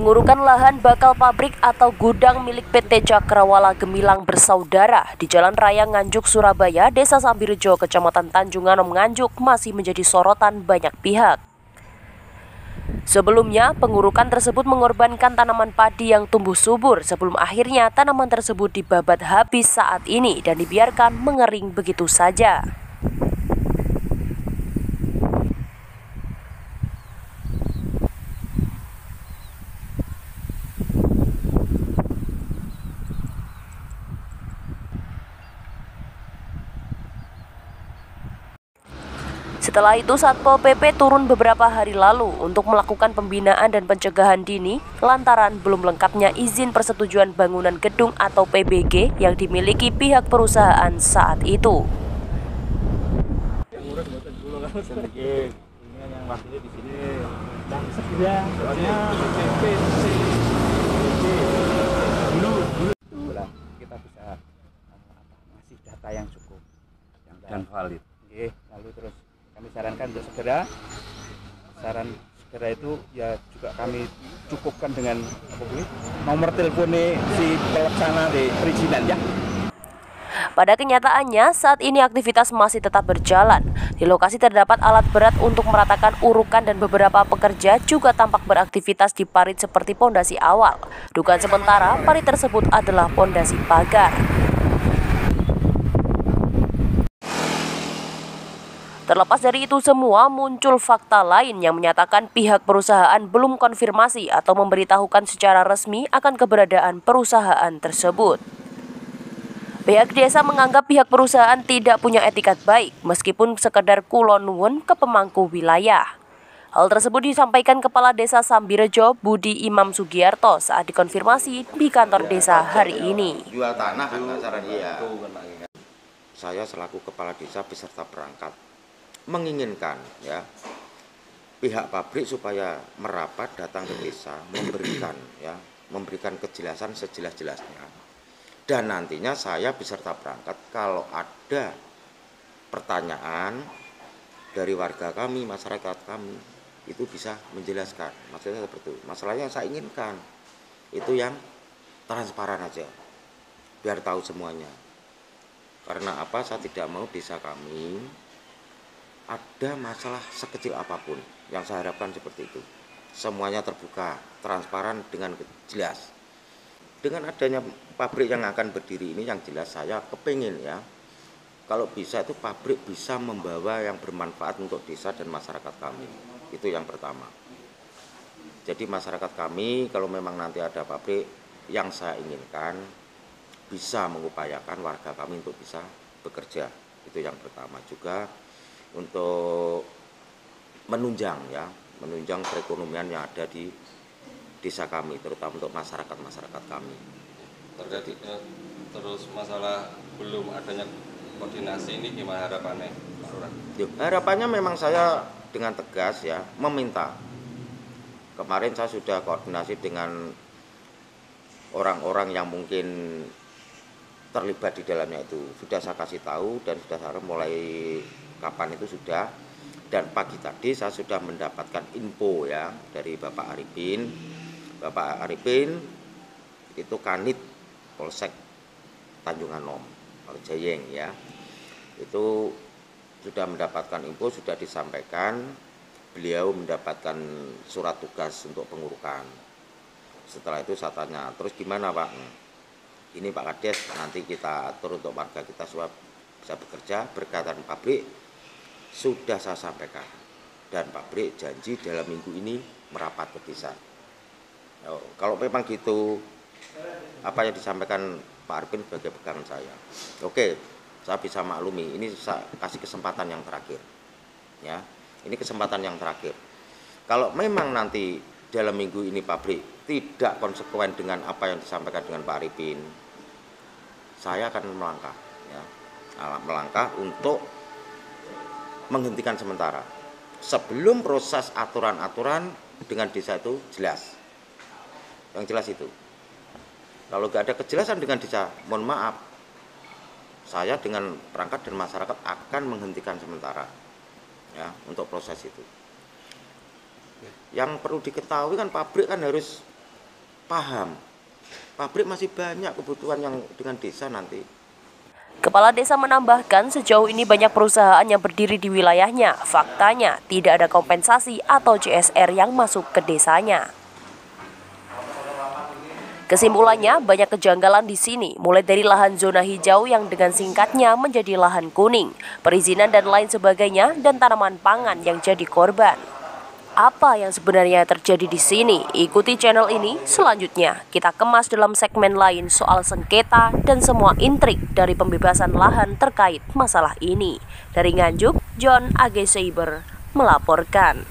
Pengurukan lahan bakal pabrik atau gudang milik PT Cakrawala Gemilang Bersaudara di Jalan Raya Nganjuk, Surabaya, Desa Sambirejo, Kecamatan Tanjung Anom, Nganjuk masih menjadi sorotan banyak pihak. Sebelumnya, pengurukan tersebut mengorbankan tanaman padi yang tumbuh subur sebelum akhirnya tanaman tersebut dibabat habis saat ini dan dibiarkan mengering begitu saja. Setelah itu, Satpol PP turun beberapa hari lalu untuk melakukan pembinaan dan pencegahan dini lantaran belum lengkapnya izin persetujuan bangunan gedung atau PBG yang dimiliki pihak perusahaan saat itu. Kita bisa ngasih data yang cukup dan valid. Lalu terus kami sarankan untuk segera itu ya juga kami cukupkan dengan nomor teleponnya si pelaksana di perizinan ya. Pada kenyataannya, saat ini aktivitas masih tetap berjalan. Di lokasi terdapat alat berat untuk meratakan urukan dan beberapa pekerja juga tampak beraktivitas di parit seperti pondasi awal. Dugaan sementara, parit tersebut adalah pondasi pagar. Terlepas dari itu semua, muncul fakta lain yang menyatakan pihak perusahaan belum konfirmasi atau memberitahukan secara resmi akan keberadaan perusahaan tersebut. Pihak desa menganggap pihak perusahaan tidak punya etikat baik meskipun sekedar kulon nuwun ke pemangku wilayah. Hal tersebut disampaikan Kepala Desa Sambirejo Budi Imam Sugiarto saat dikonfirmasi di kantor desa hari ini. Jual tanah kan saran iya. Saya selaku Kepala Desa beserta perangkat menginginkan ya pihak pabrik supaya merapat datang ke desa memberikan kejelasan sejelas-jelasnya, dan nantinya saya beserta perangkat kalau ada pertanyaan dari warga kami, masyarakat kami itu bisa menjelaskan. Maksudnya seperti itu. Masalahnya yang saya inginkan itu yang transparan aja biar tahu semuanya. Karena apa, saya tidak mau desa kami ada masalah sekecil apapun. Yang saya harapkan seperti itu. Semuanya terbuka, transparan dengan jelas. Dengan adanya pabrik yang akan berdiri ini, yang jelas saya kepingin ya, kalau bisa itu pabrik bisa membawa yang bermanfaat untuk desa dan masyarakat kami. Itu yang pertama. Jadi masyarakat kami kalau memang nanti ada pabrik, yang saya inginkan bisa mengupayakan warga kami untuk bisa bekerja. Itu yang pertama. Juga untuk menunjang perekonomian yang ada di desa kami, terutama untuk masyarakat kami. Terus masalah belum adanya koordinasi ini gimana harapannya, Pak Lurah? Harapannya memang saya dengan tegas ya meminta. Kemarin saya sudah koordinasi dengan orang-orang yang mungkin terlibat di dalamnya, itu sudah saya kasih tahu dan sudah saya mulai kapan itu sudah, dan pagi tadi saya sudah mendapatkan info ya dari Bapak Arifin. Bapak Arifin itu Kanit Polsek Tanjung Anom, Jayeng ya. Itu sudah mendapatkan info, sudah disampaikan, beliau mendapatkan surat tugas untuk pengurukan. Setelah itu saya tanya, terus gimana Pak? Ini Pak Kades, nanti kita atur untuk warga kita supaya bisa bekerja. Berkaitan pabrik sudah saya sampaikan, dan pabrik janji dalam minggu ini merapat ke desa. Kalau memang gitu, apa yang disampaikan Pak Arifin sebagai pegangan saya, oke, saya bisa maklumi. Ini saya kasih kesempatan yang terakhir, ya. Ini kesempatan yang terakhir. Kalau memang nanti dalam minggu ini pabrik tidak konsekuen dengan apa yang disampaikan dengan Pak Arifin, saya akan melangkah, ya, melangkah untuk menghentikan sementara sebelum proses aturan-aturan dengan desa itu jelas. Yang jelas itu, kalau nggak ada kejelasan dengan desa, mohon maaf, saya dengan perangkat dan masyarakat akan menghentikan sementara ya untuk proses itu. Yang perlu diketahui kan pabrik kan harus paham. Pabrik masih banyak kebutuhan yang dengan desa nanti. Kepala desa menambahkan sejauh ini banyak perusahaan yang berdiri di wilayahnya. Faktanya tidak ada kompensasi atau CSR yang masuk ke desanya. Kesimpulannya, banyak kejanggalan di sini, mulai dari lahan zona hijau yang dengan singkatnya menjadi lahan kuning, perizinan dan lain sebagainya, dan tanaman pangan yang jadi korban. Apa yang sebenarnya terjadi di sini? Ikuti channel ini selanjutnya. Kita kemas dalam segmen lain soal sengketa dan semua intrik dari pembebasan lahan terkait masalah ini. Dari Nganjuk, John A.G. Seiber melaporkan.